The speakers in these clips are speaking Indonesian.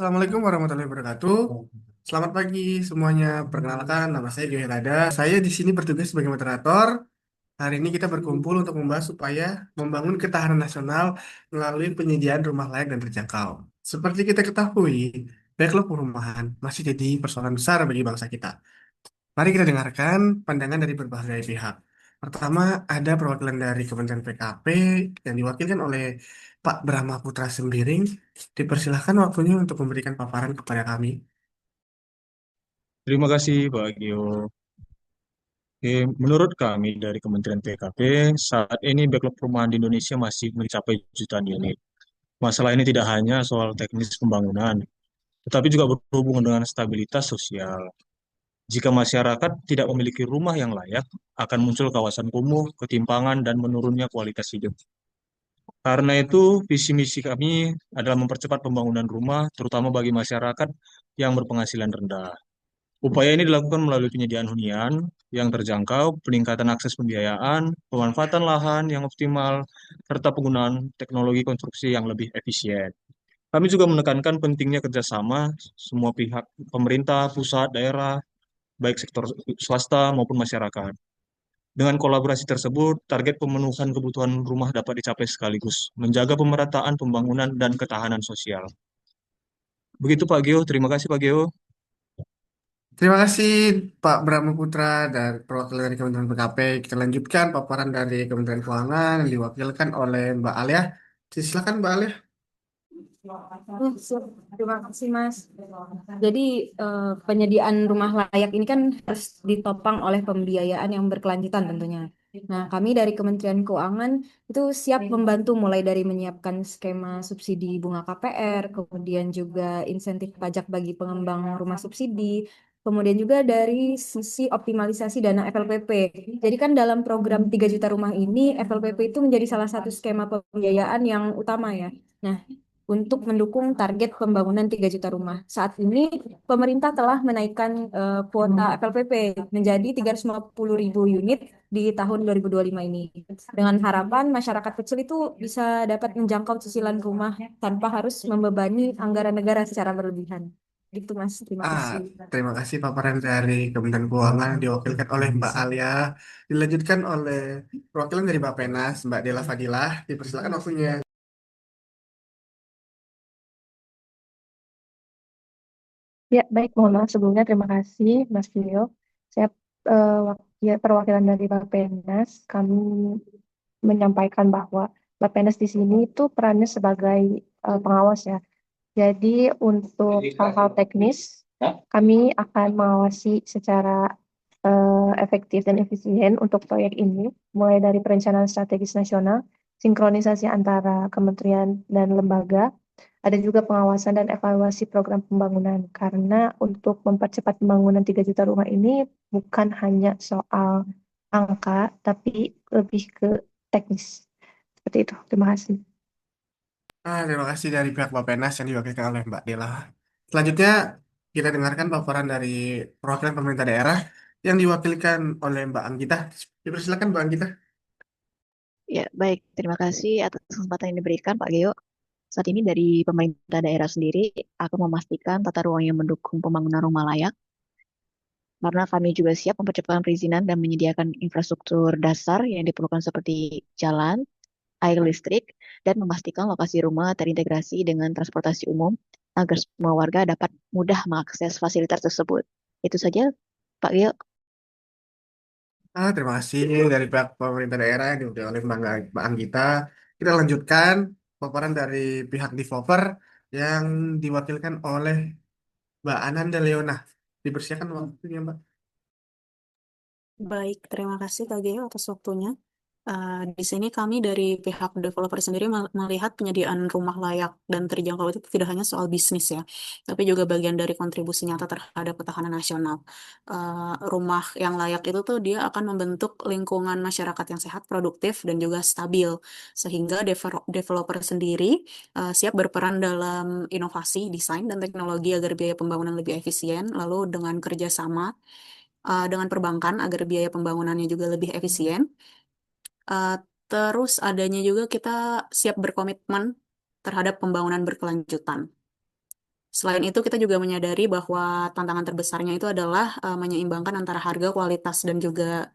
Assalamualaikum warahmatullahi wabarakatuh. Selamat pagi semuanya. Perkenalkan, nama saya Joy Rada. Saya di sini bertugas sebagai moderator. Hari ini kita berkumpul untuk membahas supaya membangun ketahanan nasional melalui penyediaan rumah layak dan terjangkau. Seperti kita ketahui, backlog perumahan masih jadi persoalan besar bagi bangsa kita. Mari kita dengarkan pandangan dari berbagai pihak. Pertama, ada perwakilan dari Kementerian PKP yang diwakilkan oleh Pak Brahma Putra Sembiring. Dipersilahkan waktunya untuk memberikan paparan kepada kami. Terima kasih Pak Gio. Oke, menurut kami dari Kementerian PKP, saat ini backlog perumahan di Indonesia masih mencapai jutaan unit. Masalah ini tidak hanya soal teknis pembangunan, tetapi juga berhubungan dengan stabilitas sosial. Jika masyarakat tidak memiliki rumah yang layak, akan muncul kawasan kumuh, ketimpangan, dan menurunnya kualitas hidup. Karena itu, visi misi kami adalah mempercepat pembangunan rumah, terutama bagi masyarakat yang berpenghasilan rendah. Upaya ini dilakukan melalui penyediaan hunian yang terjangkau, peningkatan akses pembiayaan, pemanfaatan lahan yang optimal, serta penggunaan teknologi konstruksi yang lebih efisien. Kami juga menekankan pentingnya kerjasama semua pihak, pemerintah, pusat, daerah, baik sektor swasta maupun masyarakat. Dengan kolaborasi tersebut, target pemenuhan kebutuhan rumah dapat dicapai sekaligus, menjaga pemerataan pembangunan dan ketahanan sosial. Begitu Pak Geo, terima kasih Pak Geo. Terima kasih Pak Brahma Putra dan perwakilan dari Kementerian PKP. Kita lanjutkan paparan dari Kementerian Keuangan yang diwakilkan oleh Mbak Alia. Silakan Mbak Alia. Siap. Terima kasih, Mas. Jadi, penyediaan rumah layak ini kan harus ditopang oleh pembiayaan yang berkelanjutan tentunya. Nah, kami dari Kementerian Keuangan itu siap membantu mulai dari menyiapkan skema subsidi bunga KPR, kemudian juga insentif pajak bagi pengembang rumah subsidi, kemudian juga dari sisi optimalisasi dana FLPP. Jadi kan dalam program 3 juta rumah ini, FLPP itu menjadi salah satu skema pembiayaan yang utama ya. Nah, untuk mendukung target pembangunan 3 juta rumah. Saat ini pemerintah telah menaikkan kuota FLPP menjadi 350.000 unit di tahun 2025 ini. Dengan harapan masyarakat kecil itu bisa dapat menjangkau cicilan rumah tanpa harus membebani anggaran negara secara berlebihan. Gitu Mas, terima Ah, kasih. terima kasih paparan dari Kementerian Keuangan diwakilkan oleh Mbak Alia. Dilanjutkan oleh perwakilan dari Bappenas, Mbak Dela Fadilah. Dipersilakan waktunya. Ya, baik. Mohon maaf sebelumnya. Terima kasih, Mas Vio. Saya perwakilan dari Bappenas. Kami menyampaikan bahwa Bappenas di sini itu perannya sebagai pengawas ya. Jadi untuk hal-hal teknis, kami akan mengawasi secara efektif dan efisien untuk proyek ini, mulai dari perencanaan strategis nasional, sinkronisasi antara kementerian dan lembaga, ada juga pengawasan dan evaluasi program pembangunan. Karena untuk mempercepat pembangunan 3 juta rumah ini bukan hanya soal angka, tapi lebih ke teknis. Seperti itu. Terima kasih. Terima kasih dari pihak Bappenas yang diwakilkan oleh Mbak Dela. Selanjutnya, kita dengarkan paparan dari perwakilan pemerintah daerah yang diwakilkan oleh Mbak Anggita. Dipersilakan Mbak Anggita. Ya, baik. Terima kasih atas kesempatan yang diberikan, Pak Geo. Saat ini dari pemerintah daerah sendiri akan memastikan tata ruang yang mendukung pembangunan rumah layak, karena kami juga siap mempercepat perizinan dan menyediakan infrastruktur dasar yang diperlukan seperti jalan, air listrik, dan memastikan lokasi rumah terintegrasi dengan transportasi umum agar semua warga dapat mudah mengakses fasilitas tersebut. Itu saja, Pak Geo. Terima kasih dari pihak pemerintah daerah yang diwakili oleh Mbak Anggita. Kita lanjutkan paparan dari pihak developer yang diwakilkan oleh Mbak Ananda Leona. Dipersilakan waktunya Mbak. Baik, terima kasih Kak Geo atas waktunya. Di sini kami dari pihak developer sendiri melihat penyediaan rumah layak dan terjangkau itu tidak hanya soal bisnis ya, tapi juga bagian dari kontribusi nyata terhadap ketahanan nasional. Rumah yang layak itu tuh dia akan membentuk lingkungan masyarakat yang sehat, produktif, dan juga stabil, sehingga developer sendiri siap berperan dalam inovasi, desain, dan teknologi agar biaya pembangunan lebih efisien, lalu dengan kerjasama dengan perbankan agar biaya pembangunannya juga lebih efisien. Uh, Terus adanya juga kita siap berkomitmen terhadap pembangunan berkelanjutan. Selain itu, kita juga menyadari bahwa tantangan terbesarnya itu adalah menyeimbangkan antara harga, kualitas, dan juga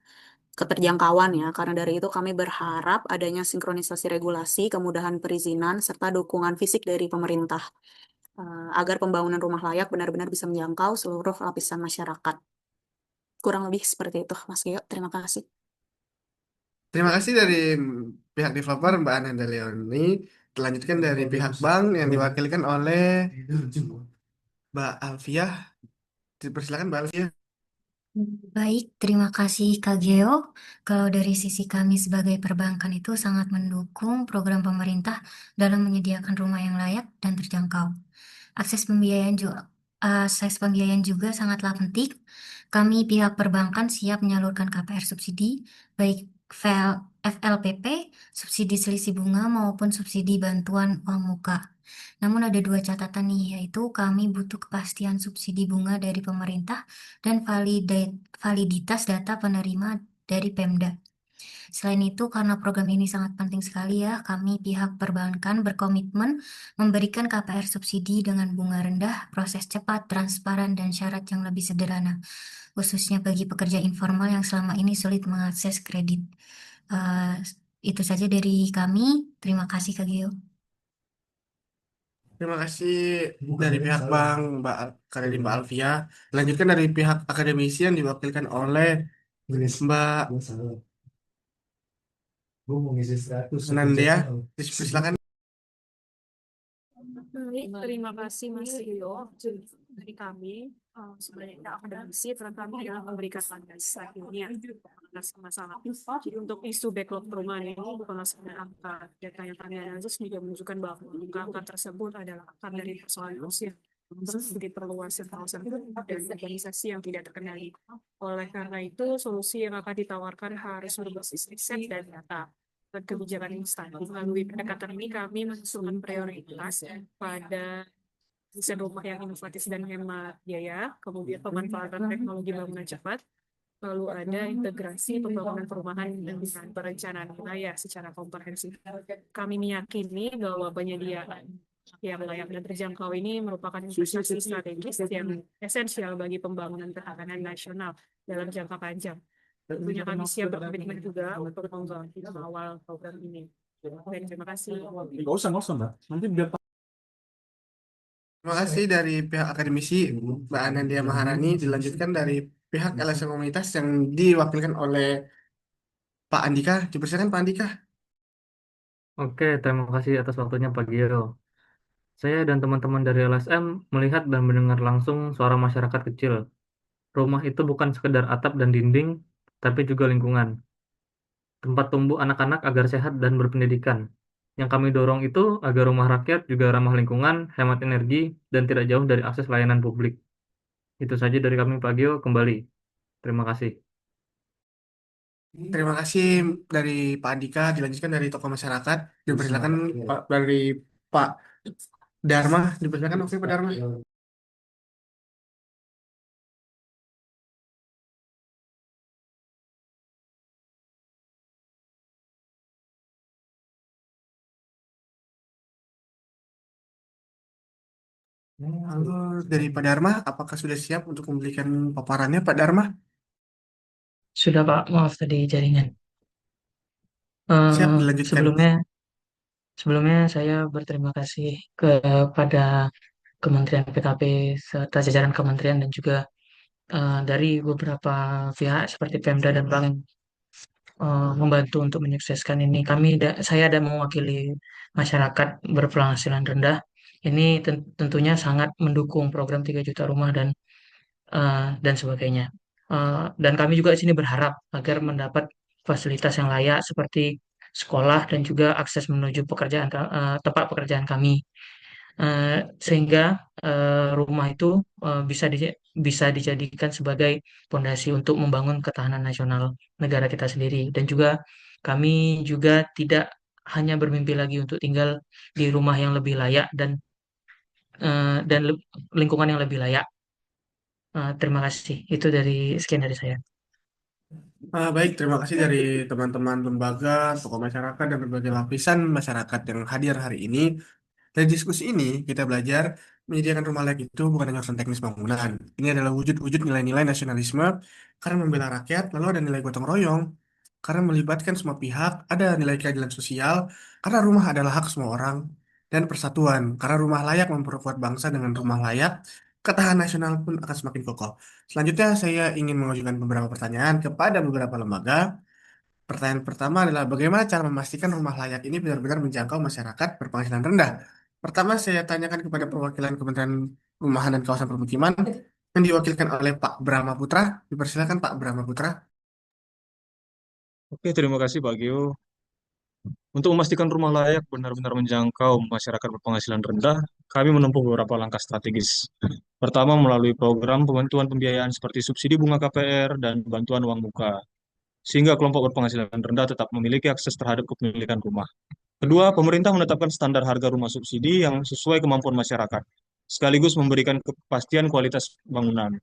keterjangkauan ya. Karena dari itu kami berharap adanya sinkronisasi regulasi, kemudahan perizinan, serta dukungan fisik dari pemerintah agar pembangunan rumah layak benar-benar bisa menjangkau seluruh lapisan masyarakat. Kurang lebih seperti itu, Mas Gio. Terima kasih. Terima kasih dari pihak developer Mbak Ananda Leoni. Dilanjutkan dari pihak bank yang diwakilkan oleh Mbak Alfiah. Dipersilakan Mbak Alfiah. Baik, terima kasih Kak Geo. Kalau dari sisi kami sebagai perbankan itu sangat mendukung program pemerintah dalam menyediakan rumah yang layak dan terjangkau. Akses pembiayaan juga sangatlah penting. Kami pihak perbankan siap menyalurkan KPR subsidi, baik FLPP, subsidi selisih bunga maupun subsidi bantuan uang muka. Namun ada dua catatan nih, yaitu kami butuh kepastian subsidi bunga dari pemerintah dan validitas data penerima dari Pemda. Selain itu, karena program ini sangat penting sekali ya, kami pihak perbankan berkomitmen memberikan KPR subsidi dengan bunga rendah, proses cepat, transparan, dan syarat yang lebih sederhana, khususnya bagi pekerja informal yang selama ini sulit mengakses kredit. Eh, itu saja dari kami. Terima kasih Kak Gio. Terima kasih dari pihak bank Mbak Alfiah. Lanjutkan dari pihak akademisi yang diwakilkan oleh Mbak Nandea. Silakan. Baik, terima kasih Mas Rio. Dari kami, sebenarnya akademisi peran kami adalah memberikan landasan ilmiah atas masalah. Jadi untuk isu backlog perumahan ini bukanlah sekedar angka. Data yang kami analisis juga menunjukkan bahwa angka tersebut adalah akar dari persoalan usia seperti perluasan kawasan dan urbanisasi yang tidak terkendali. Oleh karena itu, solusi yang akan ditawarkan harus berbasis riset dan data dan kebijakan instan. Melalui pendekatan ini kami mensusun prioritas pada desain rumah yang inovatif dan hemat biaya, kemudian pemanfaatan teknologi bangunan cepat, lalu ada integrasi pembangunan perumahan dengan perencanaan wilayah secara komprehensif. Kami meyakini bahwa penyediaan yang layak dan terjangkau ini merupakan investasi strategis yang esensial bagi pembangunan ketahanan nasional dalam jangka panjang. Tentunya kami siap berkomitmen juga untuk membantu awal program ini. Baik, terima kasih. Nggak usah, Mbak. Nanti biar Terima kasih dari pihak akademisi Mbak Anandia Maharani. Dilanjutkan dari pihak LSM Komunitas yang diwakilkan oleh Pak Andika. Dipersilakan Pak Andika. Oke, terima kasih atas waktunya Pak Gio. Saya dan teman-teman dari LSM melihat dan mendengar langsung suara masyarakat kecil. Rumah itu bukan sekedar atap dan dinding, tapi juga lingkungan. Tempat tumbuh anak-anak agar sehat dan berpendidikan. Yang kami dorong itu agar rumah rakyat juga ramah lingkungan, hemat energi, dan tidak jauh dari akses layanan publik. Itu saja dari kami Pak Gio, kembali. Terima kasih. Terima kasih dari Pak Andika. Dilanjutkan dari tokoh masyarakat. Dipersilakan dari Pak Dharma. Dipersilakan oke Pak Dharma. Halo, dari Pak Dharma, apakah sudah siap untuk memberikan paparannya Pak Dharma? Sudah Pak, maaf tadi jaringan. Siap, Eh, dilanjutkan. sebelumnya, sebelumnya saya berterima kasih kepada Kementerian PKP serta jajaran kementerian dan juga dari beberapa pihak seperti Pemda dan Bank membantu untuk menyukseskan ini. Saya ada mewakili masyarakat berpenghasilan rendah. Ini tentunya sangat mendukung program 3 juta rumah dan sebagainya. Dan kami juga di sini berharap agar mendapat fasilitas yang layak seperti sekolah dan juga akses menuju tempat pekerjaan kami. Sehingga rumah itu bisa dijadikan sebagai fondasi untuk membangun ketahanan nasional negara kita sendiri. Dan juga kami juga tidak hanya bermimpi lagi untuk tinggal di rumah yang lebih layak dan lingkungan yang lebih layak. Terima kasih. Itu sekian dari saya. Baik, terima kasih dari teman-teman lembaga, tokoh masyarakat, dan berbagai lapisan masyarakat yang hadir hari ini. Dari diskusi ini, kita belajar menyediakan rumah layak itu bukan hanya urusan teknis bangunan. Ini adalah wujud-wujud nilai-nilai nasionalisme karena membela rakyat, lalu ada nilai gotong royong karena melibatkan semua pihak, ada nilai keadilan sosial karena rumah adalah hak semua orang, dan persatuan karena rumah layak memperkuat bangsa. Dengan rumah layak, ketahanan nasional pun akan semakin kokoh. Selanjutnya, saya ingin mengajukan beberapa pertanyaan kepada beberapa lembaga. Pertanyaan pertama adalah bagaimana cara memastikan rumah layak ini benar-benar menjangkau masyarakat berpenghasilan rendah? Pertama, saya tanyakan kepada perwakilan Kementerian Perumahan dan Kawasan Permukiman yang diwakilkan oleh Pak Brahma Putra. Dipersilakan Pak Brahma Putra. Oke, terima kasih Pak Gio. Untuk memastikan rumah layak benar-benar menjangkau masyarakat berpenghasilan rendah, kami menempuh beberapa langkah strategis. Pertama, melalui program pembantuan pembiayaan seperti subsidi bunga KPR dan bantuan uang muka, sehingga kelompok berpenghasilan rendah tetap memiliki akses terhadap kepemilikan rumah. Kedua, pemerintah menetapkan standar harga rumah subsidi yang sesuai kemampuan masyarakat, sekaligus memberikan kepastian kualitas bangunan.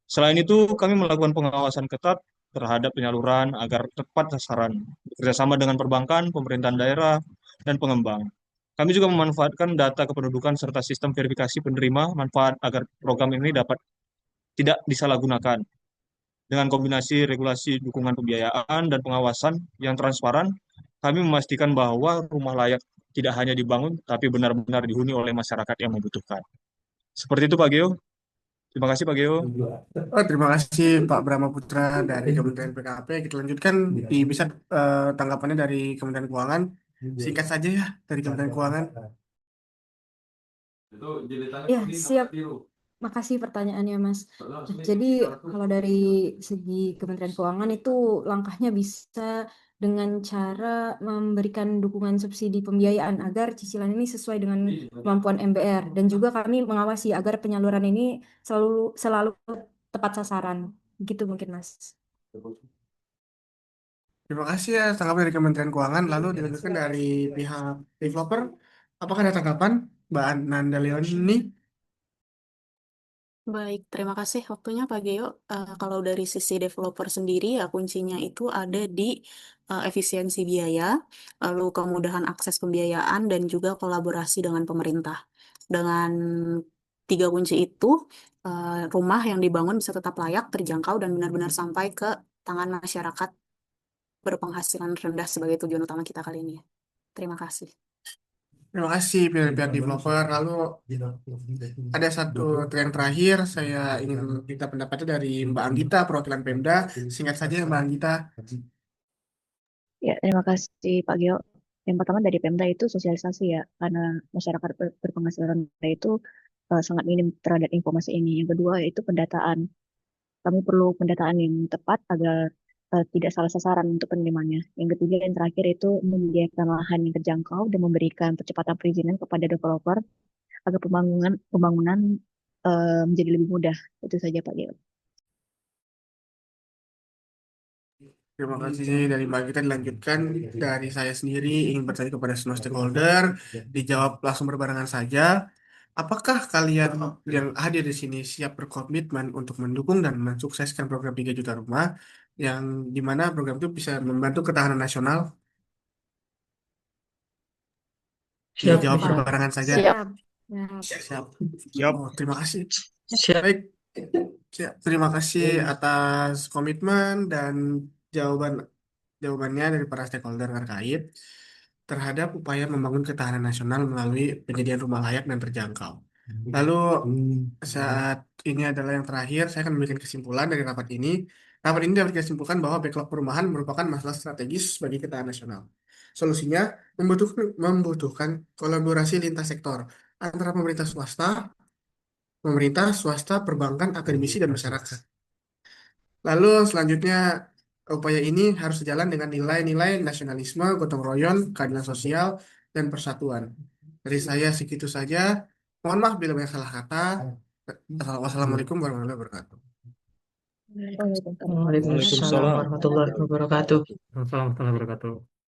Selain itu, kami melakukan pengawasan ketat terhadap penyaluran agar tepat sasaran, bekerjasama dengan perbankan, pemerintahan daerah, dan pengembang. Kami juga memanfaatkan data kependudukan serta sistem verifikasi penerima manfaat agar program ini dapat tidak disalahgunakan. Dengan kombinasi regulasi dukungan pembiayaan dan pengawasan yang transparan, kami memastikan bahwa rumah layak tidak hanya dibangun, tapi benar-benar dihuni oleh masyarakat yang membutuhkan. Seperti itu Pak Geo. Terima kasih Pak Geo. Oh, terima kasih Pak Brahma Putra dari Kementerian PKP. Kita lanjutkan bisa tanggapannya dari Kementerian Keuangan. Singkat saja ya dari Kementerian Keuangan. Ya, siap. Makasih pertanyaannya, Mas. Nah, jadi kalau dari segi Kementerian Keuangan itu langkahnya bisa dengan cara memberikan dukungan subsidi pembiayaan agar cicilan ini sesuai dengan kemampuan MBR, dan juga kami mengawasi agar penyaluran ini selalu tepat sasaran. Gitu mungkin, Mas. Terima kasih ya tanggapan dari Kementerian Keuangan. Lalu dilanjutkan dari pihak developer. Apakah ada tanggapan Mbak Nanda Leoni? Baik, terima kasih waktunya Pak Geo. Kalau dari sisi developer sendiri, ya kuncinya itu ada di efisiensi biaya, lalu kemudahan akses pembiayaan, dan juga kolaborasi dengan pemerintah. Dengan tiga kunci itu, rumah yang dibangun bisa tetap layak, terjangkau, dan benar-benar sampai ke tangan masyarakat berpenghasilan rendah sebagai tujuan utama kita kali ini. Terima kasih. Terima kasih pihak developer. Lalu ada satu yang terakhir, saya ingin minta pendapatnya dari Mbak Anggita, perwakilan Pemda. Singkat saja Mbak Anggita. Ya, terima kasih Pak Gio. Yang pertama dari Pemda itu sosialisasi ya, karena masyarakat berpenghasilan rendah itu sangat minim terhadap informasi ini. Yang kedua yaitu pendataan. Kami perlu pendataan yang tepat agar tidak salah sasaran untuk penerimanya. Yang ketiga, yang terakhir itu menyediakan lahan yang terjangkau dan memberikan percepatan perizinan kepada developer agar pembangunan menjadi lebih mudah. Itu saja Pak Gio. Terima kasih dari Mbak Gita. Dilanjutkan dari saya sendiri ingin bertanya kepada semua stakeholder, dijawab langsung berbarengan saja. Apakah kalian yang hadir di sini siap berkomitmen untuk mendukung dan mensukseskan program 3 juta rumah yang dimana program itu bisa membantu ketahanan nasional? Siap, Dijawab bisa. berbarengan saja. Siap. Siap. Siap. Oh, terima kasih. Siap. Baik. Siap. Terima kasih atas komitmen dan jawabannya dari para stakeholder terkait terhadap upaya membangun ketahanan nasional melalui penyediaan rumah layak dan terjangkau. Lalu saat ini adalah yang terakhir, saya akan memberikan kesimpulan dari rapat ini. Rapat ini dapat disimpulkan bahwa backlog perumahan merupakan masalah strategis bagi ketahanan nasional. Solusinya membutuhkan kolaborasi lintas sektor antara pemerintah swasta, perbankan, akademisi, dan masyarakat. Lalu selanjutnya, upaya ini harus sejalan dengan nilai-nilai nasionalisme, gotong royong, keadilan sosial, dan persatuan. Dari saya segitu saja. Mohon maaf bila banyak salah kata. Wassalamualaikum warahmatullahi wabarakatuh. Waalaikumsalam. Waalaikumsalam warahmatullahi wabarakatuh. Assalamualaikum warahmatullahi wabarakatuh.